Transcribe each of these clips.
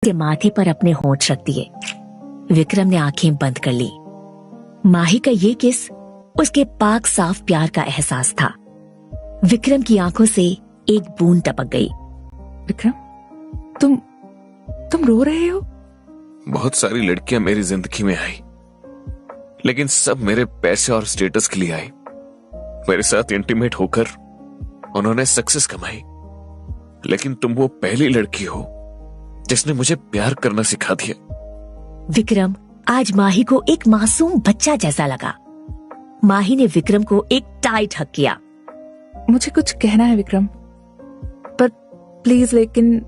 के माथे पर अपने होंठ रख दिए। विक्रम ने आंखें बंद कर ली। माही का ये किस उसके पाक साफ प्यार का एहसास था। विक्रम की आंखों से एक बूंद टपक गई। विक्रम, तुम रो रहे हो? बहुत सारी लड़कियां मेरी जिंदगी में आई, लेकिन सब मेरे पैसे और स्टेटस के लिए आई। मेरे साथ इंटीमेट होकर उन्होंने सक्सेस कमाई, लेकिन तुम वो पहली लड़की हो जिसने मुझे प्यार करना सिखा दिया। विक्रम आज माही को एक मासूम बच्चा जैसा लगा। माही ने विक्रम को एक टाइट हग किया। मुझे कुछ कहना है विक्रम, पर प्लीज लेकिन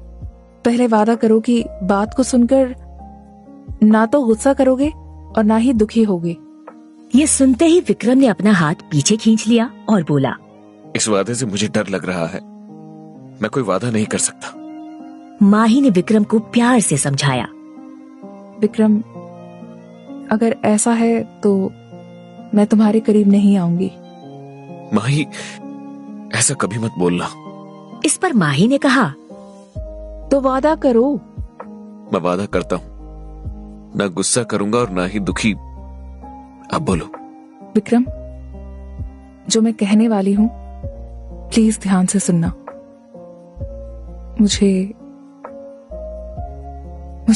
पहले वादा करो कि बात को सुनकर ना तो गुस्सा करोगे और ना ही दुखी होगे। ये सुनते ही विक्रम ने अपना हाथ पीछे खींच लिया और बोला, इस वादे से मुझे डर लग रहा है, मैं कोई वादा नहीं कर सकता। माही ने विक्रम को प्यार से समझाया। विक्रम, अगर ऐसा है तो मैं तुम्हारे करीब नहीं आऊंगी। माही, ऐसा कभी मत बोलना। इस पर माही ने कहा, तो वादा करो। मैं वादा करता हूं, ना गुस्सा करूंगा और ना ही दुखी। अब बोलो। विक्रम, जो मैं कहने वाली हूं प्लीज ध्यान से सुनना। मुझे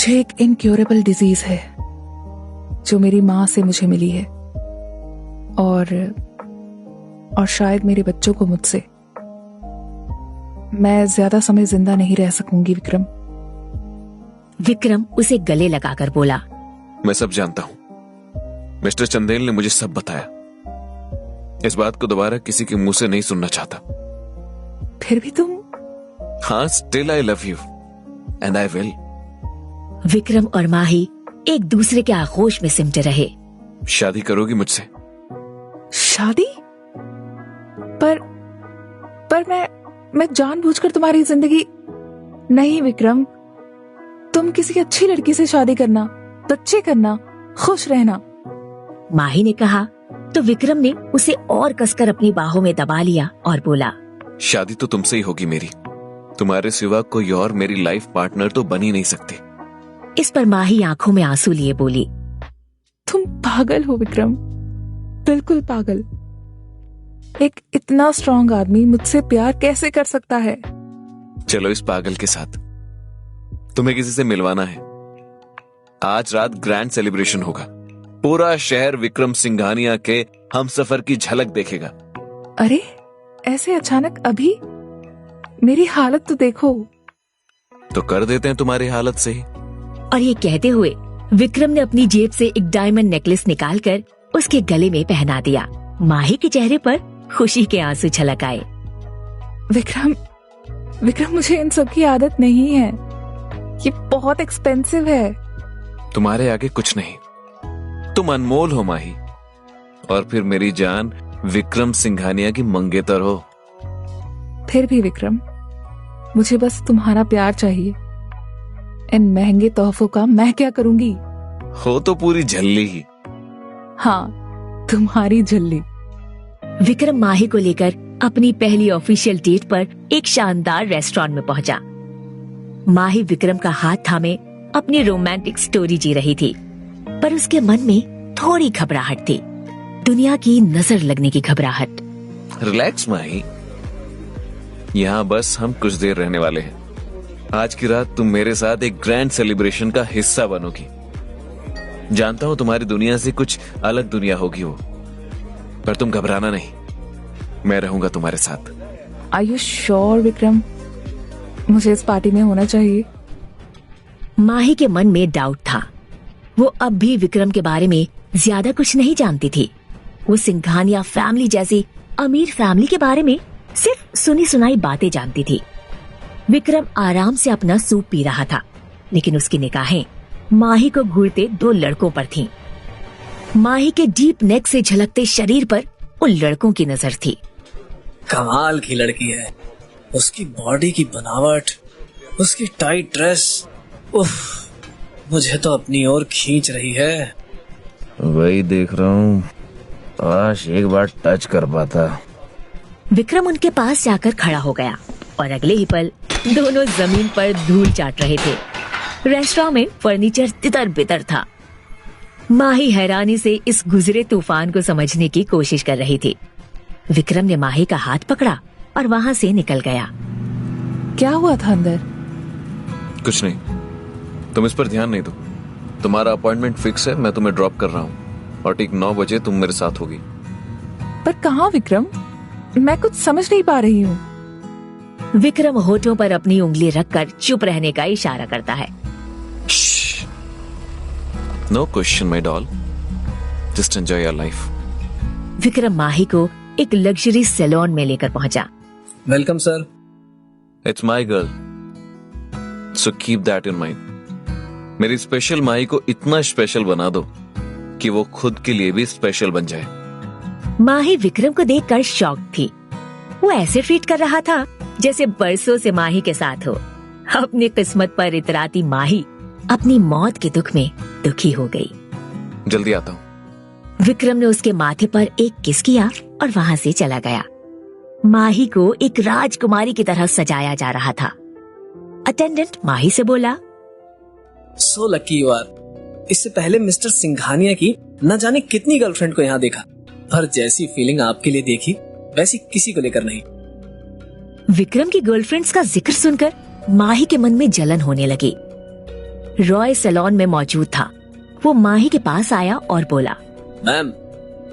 एक इनक्योरेबल डिजीज है जो मेरी माँ से मुझे मिली है और शायद मेरे बच्चों को मुझसे। मैं ज्यादा समय जिंदा नहीं रह सकूंगी विक्रम। विक्रम उसे गले लगाकर बोला, मैं सब जानता हूं, मिस्टर चंदेल ने मुझे सब बताया। इस बात को दोबारा किसी के मुंह से नहीं सुनना चाहता। फिर भी तुम। हाँ, still I love you and I will. Vikram और माही एक दूसरे के आगोश में सिमटे रहे। शादी करोगी मुझसे? शादी? पर मैं जानबूझकर तुम्हारी जिंदगी। नहीं विक्रम, तुम किसी अच्छी लड़की से शादी करना, बच्चे करना, खुश रहना। माही ने कहा तो विक्रम ने उसे और कसकर अपनी बाहों में दबा लिया और बोला, शादी तो तुमसे ही होगी मेरी। तुम्हारे सिवा कोई और मेरी लाइफ पार्टनर तो बन ही नहीं सकती। इस पर माही आंखों में आंसू लिए बोली, तुम पागल हो विक्रम, बिल्कुल पागल। एक इतना स्ट्रांग आदमी मुझसे प्यार कैसे कर सकता है? चलो इस पागल के साथ। तुम्हें किसी से मिलवाना है। आज रात ग्रैंड सेलिब्रेशन होगा। पूरा शहर विक्रम सिंघानिया के हमसफर की झलक देखेगा। अरे ऐसे अचानक अभी? मेरी हालत तो देखो। तो कर देते हैं तुम्हारी हालत से ही। और ये कहते हुए विक्रम ने अपनी जेब से एक डायमंड नेकलेस निकालकर उसके गले में पहना दिया। माही के चेहरे पर खुशी के आंसू छलक आए। विक्रम, मुझे इन सब की आदत नहीं है। ये बहुत एक्सपेंसिव है। तुम्हारे आगे कुछ नहीं, तुम अनमोल हो माही। और फिर मेरी जान विक्रम सिंघानिया की मंगेतर हो। फिर भी विक्रम, मुझे बस तुम्हारा प्यार चाहिए। इन महंगे तोहफों का मैं क्या करूंगी? हो तो पूरी झल्ली ही। हाँ, तुम्हारी झल्ली। विक्रम माही को लेकर अपनी पहली ऑफिशियल डेट पर एक शानदार रेस्टोरेंट में पहुंचा। माही विक्रम का हाथ थामे अपनी रोमांटिक स्टोरी जी रही थी, पर उसके मन में थोड़ी घबराहट थी। दुनिया की नजर लगने की घबराहट। रिलैक्स माही, यहाँ बस हम कुछ देर रहने वाले हैं। आज की रात तुम मेरे साथ एक ग्रैंड सेलिब्रेशन का हिस्सा बनोगी। जानता हूं तुम्हारी दुनिया से कुछ अलग दुनिया होगी वो, पर तुम घबराना नहीं, मैं रहूंगा तुम्हारे साथ। Are you sure Vikram? मुझे इस पार्टी में होना चाहिए। माही के मन में डाउट था। वो अब भी विक्रम के बारे में ज्यादा कुछ नहीं जानती थी। वो सिंघानिया फैमिली जैसी अमीर फैमिली के बारे में सिर्फ सुनी सुनाई बातें जानती थी। विक्रम आराम से अपना सूप पी रहा था, लेकिन उसकी निगाहें माही को घूरते दो लड़कों पर थीं। माही के डीप नेक से झलकते शरीर पर उन लड़कों की नजर थी। कमाल की लड़की है, उसकी बॉडी की बनावट, उसकी टाइट ड्रेस, उफ, मुझे तो अपनी ओर खींच रही है। वही देख रहा हूँ, काश एक बार टच कर पाता। विक्रम उनके पास जाकर खड़ा हो गया और अगले ही पल दोनों जमीन पर धूल चाट रहे थे। रेस्टोरेंट में फर्नीचर तितर बितर था। माही हैरानी से इस गुजरे तूफान को समझने की कोशिश कर रही थी। विक्रम ने माही का हाथ पकड़ा और वहां से निकल गया। क्या हुआ था अंदर? कुछ नहीं, तुम इस पर ध्यान नहीं दो। तुम्हारा अपॉइंटमेंट फिक्स है, मैं तुम्हें ड्रॉप कर रहा हूँ और ठीक 9 बजे तुम मेरे साथ होगी। पर कहाँ विक्रम? मैं कुछ समझ नहीं पा रही हूँ। विक्रम होठों पर अपनी उंगली रखकर चुप रहने का इशारा करता है। No question my doll, just enjoy your life. Vikram Mahi को एक लग्जरी सैलून में लेकर पहुंचा। Welcome sir. It's my girl, so keep that in mind. मेरी स्पेशल माही को इतना स्पेशल बना दो कि वो खुद के लिए भी स्पेशल बन जाए। माही विक्रम को देखकर शॉक थी। वो ऐसे ट्रीट कर रहा था जैसे बरसों से माही के साथ हो। अपनी किस्मत पर इतराती माही अपनी मौत के दुख में दुखी हो गई। जल्दी आता हूँ। विक्रम ने उसके माथे पर एक किस किया और वहां से चला गया। माही को एक राजकुमारी की तरह सजाया जा रहा था। अटेंडेंट माही से बोला, सो लकी यू आर। इससे पहले मिस्टर सिंघानिया की न जाने कितनी गर्लफ्रेंड को यहाँ देखा, पर जैसी फीलिंग आपके लिए देखी वैसी किसी को लेकर नहीं। विक्रम की गर्लफ्रेंड्स का जिक्र सुनकर माही के मन में जलन होने लगी। रॉय सैलून में मौजूद था। वो माही के पास आया और बोला, मैम,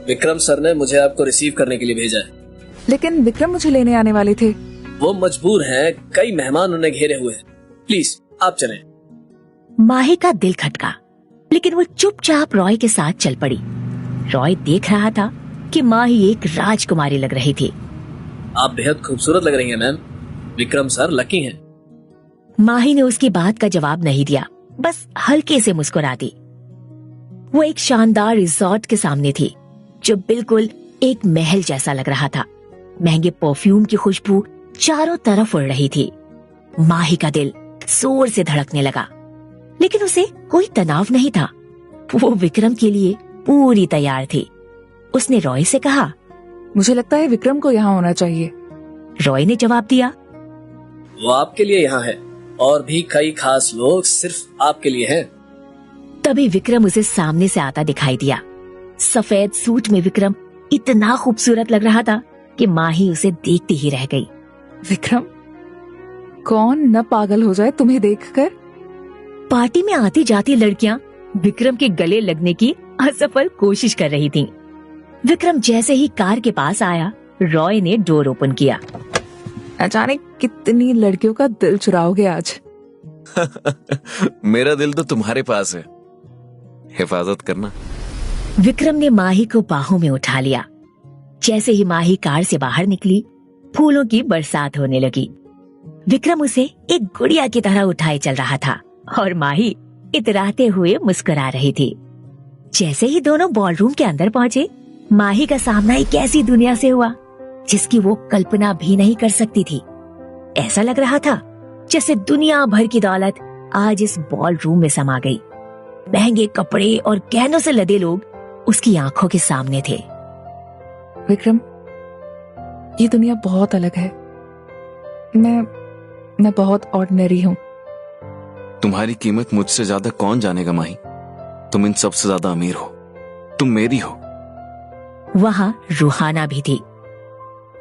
विक्रम सर ने मुझे आपको रिसीव करने के लिए भेजा है। लेकिन विक्रम मुझे लेने आने वाले थे। वो मजबूर हैं, कई मेहमान उन्हें घेरे हुए हैं। प्लीज आप चलें। माही का दिल खटका, लेकिन वो चुपचाप रॉय के साथ चल पड़ी। रॉय देख रहा था कि माही एक राजकुमारी लग रही थी। आप बेहद खूबसूरत लग रही हैं मैम। विक्रम सर लकी हैं। माही ने उसकी बात का जवाब नहीं दिया, बस हल्के से मुस्कुरा दी। वो एक शानदार रिसोर्ट के सामने थी, जो बिल्कुल एक महल जैसा लग रहा था। महंगे परफ्यूम की खुशबू चारों तरफ उड़ रही थी। माही का दिल जोर से धड़कने लगा, लेकिन उसे कोई तनाव नहीं था। वो विक्रम के लिए पूरी तैयार थी। उसने रॉय से कहा, मुझे लगता है विक्रम को यहाँ होना चाहिए। रॉय ने जवाब दिया, वो आपके लिए यहाँ है और भी कई खास लोग सिर्फ आपके लिए हैं। तभी विक्रम उसे सामने से आता दिखाई दिया। सफेद सूट में विक्रम इतना खूबसूरत लग रहा था कि माही उसे देखती ही रह गई। विक्रम, कौन न पागल हो जाए तुम्हें देखकर। पार्टी में आती जाती लड़कियां विक्रम के गले लगने की असफल कोशिश कर रही थीं। विक्रम जैसे ही कार के पास आया, रॉय ने डोर ओपन किया। न जाने कितनी लड़कियों का दिल चुराओगे आज। मेरा दिल तो तुम्हारे पास है, हिफाजत करना। विक्रम ने माही को बाहों में उठा लिया। जैसे ही माही कार से बाहर निकली, फूलों की बरसात होने लगी। विक्रम उसे एक गुड़िया की तरह उठाए चल रहा था और माही इतराते हुए मुस्कुरा रही थी। जैसे ही दोनों बॉलरूम के अंदर पहुंचे, माही का सामना एक ऐसी दुनिया से हुआ जिसकी वो कल्पना भी नहीं कर सकती थी। ऐसा लग रहा था जैसे दुनिया भर की दौलत आज इस बॉलरूम में समा गई। महंगे कपड़े और गहनों से लदे लोग उसकी आंखों के सामने थे। विक्रम, ये दुनिया बहुत अलग है। मैं बहुत ऑर्डिनरी हूँ। तुम्हारी कीमत मुझसे ज्यादा कौन जानेगा माही। तुम इन सबसे ज्यादा अमीर हो, तुम मेरी हो। वहां रूहाना भी थी।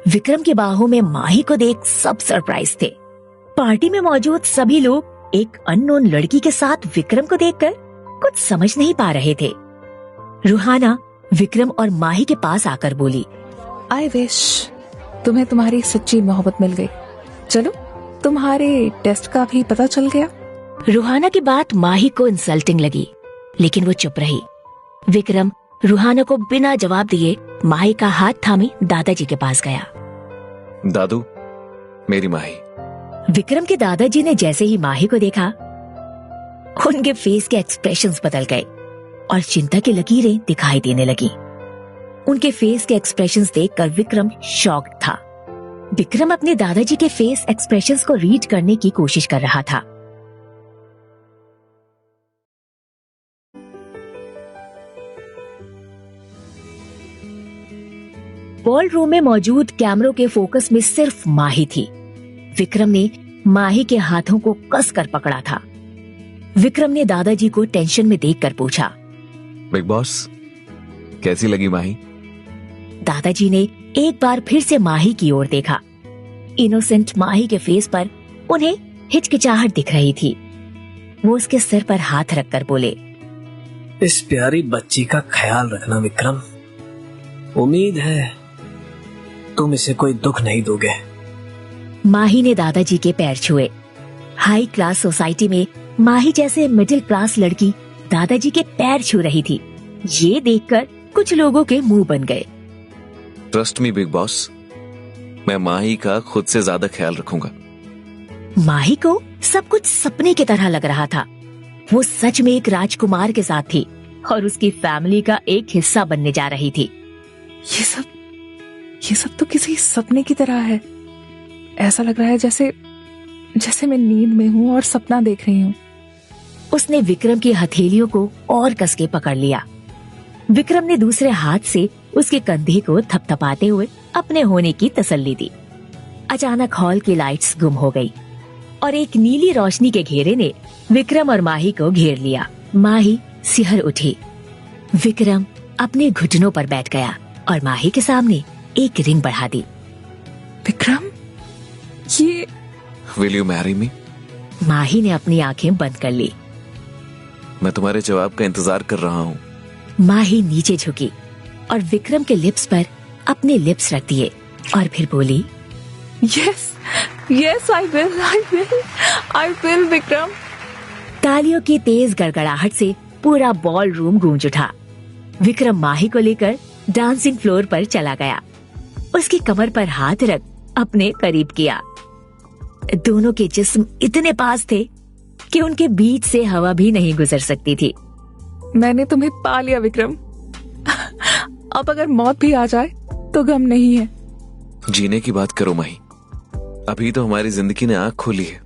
विक्रम की बाहों में माही को देख सब सरप्राइज थे। पार्टी में मौजूद सभी लोग एक अननोन लड़की के साथ विक्रम को देखकर कुछ समझ नहीं पा रहे थे। रूहाना विक्रम और माही के पास आकर बोली, आई विश तुम्हें तुम्हारी सच्ची मोहब्बत मिल गई। चलो, तुम्हारे टेस्ट का भी पता चल गया। रूहाना की बात माही को इंसल्टिंग लगी, लेकिन वो चुप रही। विक्रम रूहाना को बिना जवाब दिए माही का हाथ थामे दादाजी के पास गया। दादू, मेरी माही। विक्रम के दादाजी ने जैसे ही माही को देखा, उनके फेस के एक्सप्रेशंस बदल गए और चिंता की लकीरें दिखाई देने लगी। उनके फेस के एक्सप्रेशंस देखकर विक्रम शॉक्ड था। विक्रम अपने दादाजी के फेस एक्सप्रेशंस को रीड करने की कोशिश कर रहा था। बॉल रूम में मौजूद कैमरों के फोकस में सिर्फ माही थी। विक्रम ने माही के हाथों को कसकर पकड़ा था। विक्रम ने दादाजी को टेंशन में देखकर पूछा। बिग बॉस, कैसी लगी माही? दादाजी ने एक बार फिर से माही की ओर देखा। इनोसेंट माही के फेस पर उन्हें हिचकिचाहट दिख रही थी। वो उसके सिर पर हाथ रखकर बोले, इस प्यारी बच्ची का ख्याल रखना विक्रम। उम्मीद है तुम इसे कोई दुख नहीं दोगे। माही ने दादाजी के पैर छुए। हाई क्लास सोसाइटी में माही जैसे मिडिल क्लास लड़की दादाजी के पैर छू रही थी। ये देखकर कुछ लोगों के मुंह बन गए। ट्रस्ट मी बिग बॉस, मैं माही का खुद से ज्यादा ख्याल रखूंगा। माही को सब कुछ सपने की तरह लग रहा था। वो सच में एक राजकुमार के साथ थी और उसकी फैमिली का एक हिस्सा बनने जा रही थी। ये सब तो किसी सपने की तरह है। ऐसा लग रहा है जैसे मैं नींद में हूँ और सपना देख रही हूँ। उसने विक्रम की हथेलियों को और कस के पकड़ लिया। विक्रम ने दूसरे हाथ से उसके कंधे को थपथपाते हुए अपने होने की तसल्ली दी। अचानक हॉल की लाइट्स गुम हो गई और एक नीली रोशनी के घेरे ने विक्रम और माही को घेर लिया। माही सिहर उठी। विक्रम अपने घुटनों पर बैठ गया और माही के सामने एक रिंग बढ़ा दी। विक्रम, ये विल यू मैरी मी? माही ने अपनी आंखें बंद कर ली। मैं तुम्हारे जवाब का इंतजार कर रहा हूँ। माही नीचे झुकी और विक्रम के लिप्स पर अपने लिप्स रख दिए और फिर बोली, यस आई विल विक्रम। तालियों की तेज गड़गड़ाहट से पूरा बॉल रूम गूंज उठा। विक्रम माही को लेकर डांसिंग फ्लोर पर चला गया। उसकी कमर पर हाथ रख अपने करीब किया। दोनों के जिस्म इतने पास थे कि उनके बीच से हवा भी नहीं गुजर सकती थी। मैंने तुम्हें पा लिया विक्रम। अब अगर मौत भी आ जाए तो गम नहीं है। जीने की बात करो माही, अभी तो हमारी जिंदगी ने आंख खोली है।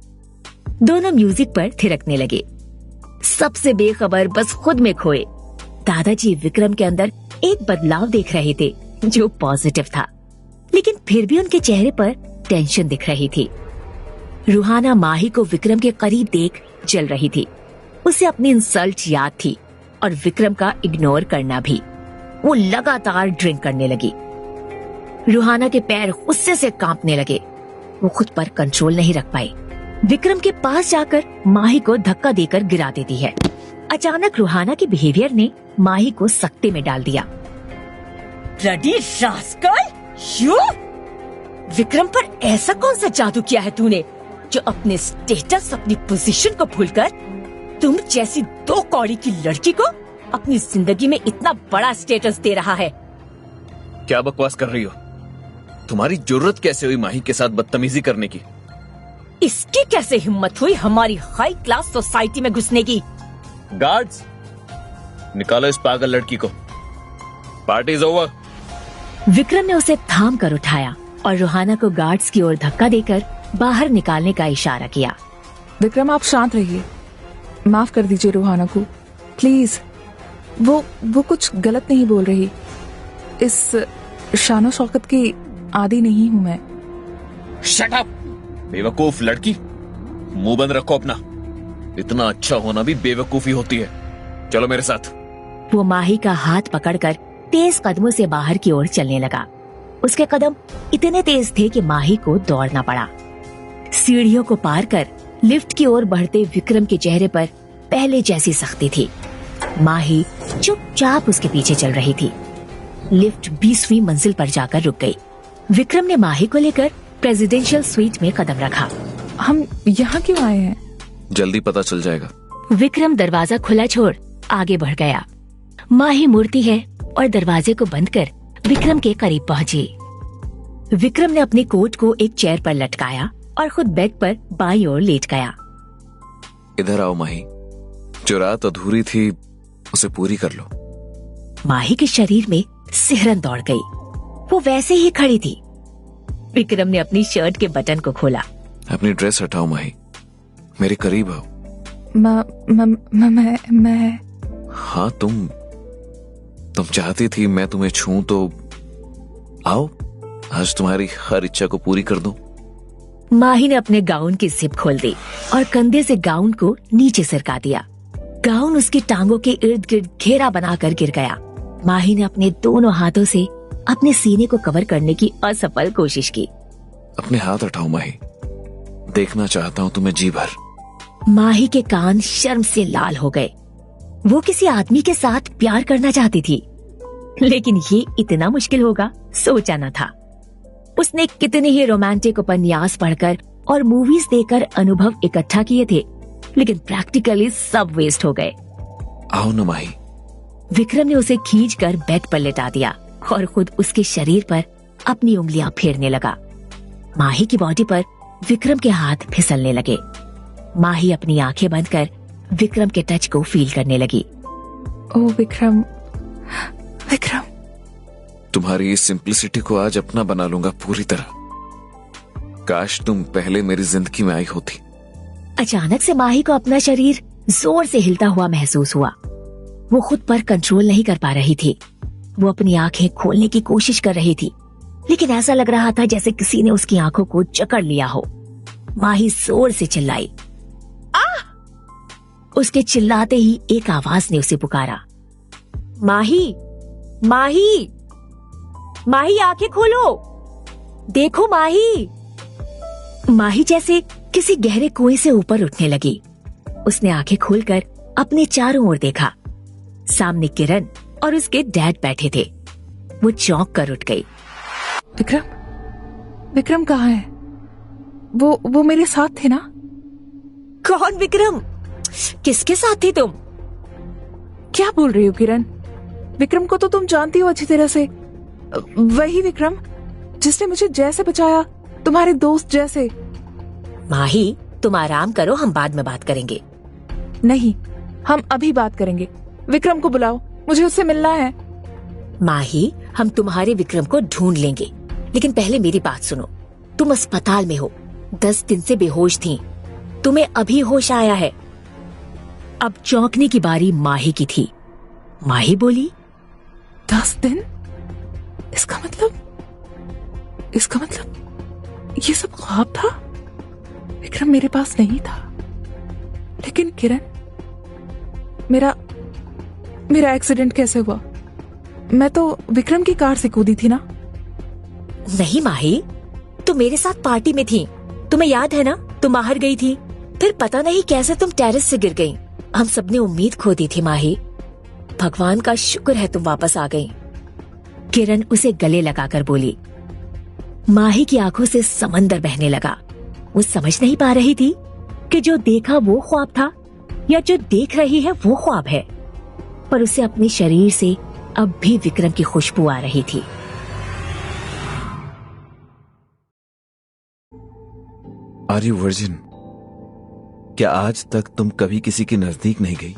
दोनों म्यूजिक पर थिरकने लगे, सबसे बेखबर, बस खुद में खोए। दादाजी विक्रम के अंदर एक बदलाव देख रहे थे जो पॉजिटिव था, लेकिन फिर भी उनके चेहरे पर टेंशन दिख रही थी। रूहाना माही को विक्रम के करीब देख जल रही थी। उसे अपनी इंसल्ट याद थी और विक्रम का इग्नोर करना भी। वो लगातार ड्रिंक करने लगी। रूहाना के पैर गुस्से से कांपने लगे। वो खुद पर कंट्रोल नहीं रख पाई। विक्रम के पास जाकर माही को धक्का देकर गिरा देती है। अचानक रूहाना के बिहेवियर ने माही को सख्ते में डाल दिया। Bloody rascal, you! विक्रम पर ऐसा कौन सा जादू किया है तूने जो अपने स्टेटस, अपनी पोजीशन को भूलकर तुम जैसी दो कौड़ी की लड़की को अपनी जिंदगी में इतना बड़ा स्टेटस दे रहा है? क्या बकवास कर रही हो? तुम्हारी जरूरत कैसे हुई माही के साथ बदतमीजी करने की? इसकी कैसे हिम्मत हुई हमारी हाई क्लास सोसाइटी में घुसने की? गार्ड्स, निकालो इस पागल लड़की को। Party is over. विक्रम ने उसे थाम कर उठाया और रूहाना को गार्ड्स की ओर धक्का देकर बाहर निकालने का इशारा किया। विक्रम, आप शांत रहिए। माफ कर दीजिए रूहाना को, प्लीज। वो कुछ गलत नहीं बोल रही। इस शानो शौकत की आदी नहीं हूँ मैं। शट अप, बेवकूफ लड़की। मुंह बंद रखो अपना। इतना अच्छा होना भी बेवकूफी होती है। चलो मेरे साथ। वो माही का हाथ पकड़कर तेज कदमों से बाहर की ओर चलने लगा। उसके कदम इतने तेज थे कि माही को दौड़ना पड़ा। सीढ़ियों को पार कर लिफ्ट की ओर बढ़ते विक्रम के चेहरे पर पहले जैसी सख्ती थी। माही चुपचाप उसके पीछे चल रही थी। लिफ्ट 20वीं मंजिल पर जाकर रुक गई। विक्रम ने माही को लेकर प्रेसिडेंशियल स्वीट में कदम रखा। हम यहाँ क्यों आए हैं? जल्दी पता चल जाएगा। विक्रम दरवाजा खुला छोड़ आगे बढ़ गया। माही मुड़ती है और दरवाजे को बंद कर विक्रम के करीब पहुंची। विक्रम ने अपने कोट को एक चेयर पर लटकाया और खुद बेड पर बाईं ओर लेट गया। इधर आओ माही, जो रात अधूरी थी उसे पूरी कर लो। माही के शरीर में सिहरन दौड़ गई। वो वैसे ही खड़ी थी। विक्रम ने अपनी शर्ट के बटन को खोला। अपनी ड्रेस हटाओ माही, मेरे करीब आओ। मैं हाँ, तुम चाहती थी मैं तुम्हें छूं तो आओ, आज तुम्हारी हर इच्छा को पूरी कर दूं। माही ने अपने गाउन की जिप खोल दी और कंधे से गाउन को नीचे सरका दिया। गाउन उसकी टांगों के इर्द गिर्द घेरा बनाकर गिर गया। माही ने अपने दोनों हाथों से अपने सीने को कवर करने की असफल कोशिश की। अपने हाथ हटाओ माही, देखना चाहता हूँ तुम्हें जी भर। माही के कान शर्म से लाल हो गए। वो किसी आदमी के साथ प्यार करना चाहती थी, लेकिन ये इतना मुश्किल होगा सोचा न था। उसने कितने ही रोमांटिक उपन्यास पढ़कर और मूवीज देखकर अनुभव इकट्ठा किए थे, लेकिन प्रैक्टिकली सब वेस्ट हो गए। आओ न माही। विक्रम ने उसे खींचकर बेड पर लेटा दिया और खुद उसके शरीर पर अपनी उंगलियां फेरने लगा। माही की बॉडी पर विक्रम के हाथ फिसलने लगे। माही अपनी आंखें बंद कर विक्रम के टच को फील करने लगी। ओ विक्रम, विक्रम। तुम्हारी इस सिंप्लिसिटी को आज अपना बना लूंगा पूरी तरह। काश तुम पहले मेरी जिंदगी में आई होती। अचानक से माही को अपना शरीर जोर से हिलता हुआ महसूस हुआ। वो खुद पर कंट्रोल नहीं कर पा रही थी। वो अपनी आंखें खोलने की कोशिश कर रही थी, लेकिन ऐसा लग रहा था जैसे किसी ने उसकी आंखों को जकड़ लिया हो। माही जोर से चिल्लाई। उसके चिल्लाते ही एक आवाज ने उसे पुकारा, माही, माही, माही आंखें खोलो, देखो माही। माही जैसे किसी गहरे कुएं से ऊपर उठने लगी। उसने आंखें खोलकर अपने चारों ओर देखा। सामने किरण और उसके डैड बैठे थे। वो चौंक कर उठ गई। विक्रम, विक्रम कहाँ है? वो मेरे साथ थे ना? कौन विक्रम? किसके साथ थी तुम? क्या बोल रही हो किरण? विक्रम को तो तुम जानती हो अच्छी तरह से। वही विक्रम जिसने मुझे जैसे बचाया, तुम्हारे दोस्त जैसे। माही, तुम आराम करो, हम बाद में बात करेंगे। नहीं, हम अभी बात करेंगे। विक्रम को बुलाओ, मुझे उससे मिलना है। माही, हम तुम्हारे विक्रम को ढूंढ लेंगे, लेकिन पहले मेरी बात सुनो। तुम अस्पताल में हो, 10 दिन से बेहोश थी, तुम्हें अभी होश आया है। अब चौंकने की बारी माही की थी। माही बोली, 10 दिन? इसका मतलब ये सब ख्वाब था? विक्रम मेरे पास नहीं था। लेकिन किरण, मेरा एक्सीडेंट कैसे हुआ? मैं तो विक्रम की कार से कूदी थी ना? नहीं माही, तुम मेरे साथ पार्टी में थी, तुम्हें याद है ना? तुम बाहर गई थी, फिर पता नहीं कैसे तुम टेरेस से गिर गई। हम सबने उम्मीद खो दी थी माही। भगवान का शुक्र है तुम वापस आ गई। किरण उसे गले लगाकर बोली। माही की आंखों से समंदर बहने लगा। वो समझ नहीं पा रही थी कि जो देखा वो ख्वाब था या जो देख रही है वो ख्वाब है, पर उसे अपने शरीर से अब भी विक्रम की खुशबू आ रही थी। Are you virgin? क्या आज तक तुम कभी किसी के नजदीक नहीं गई?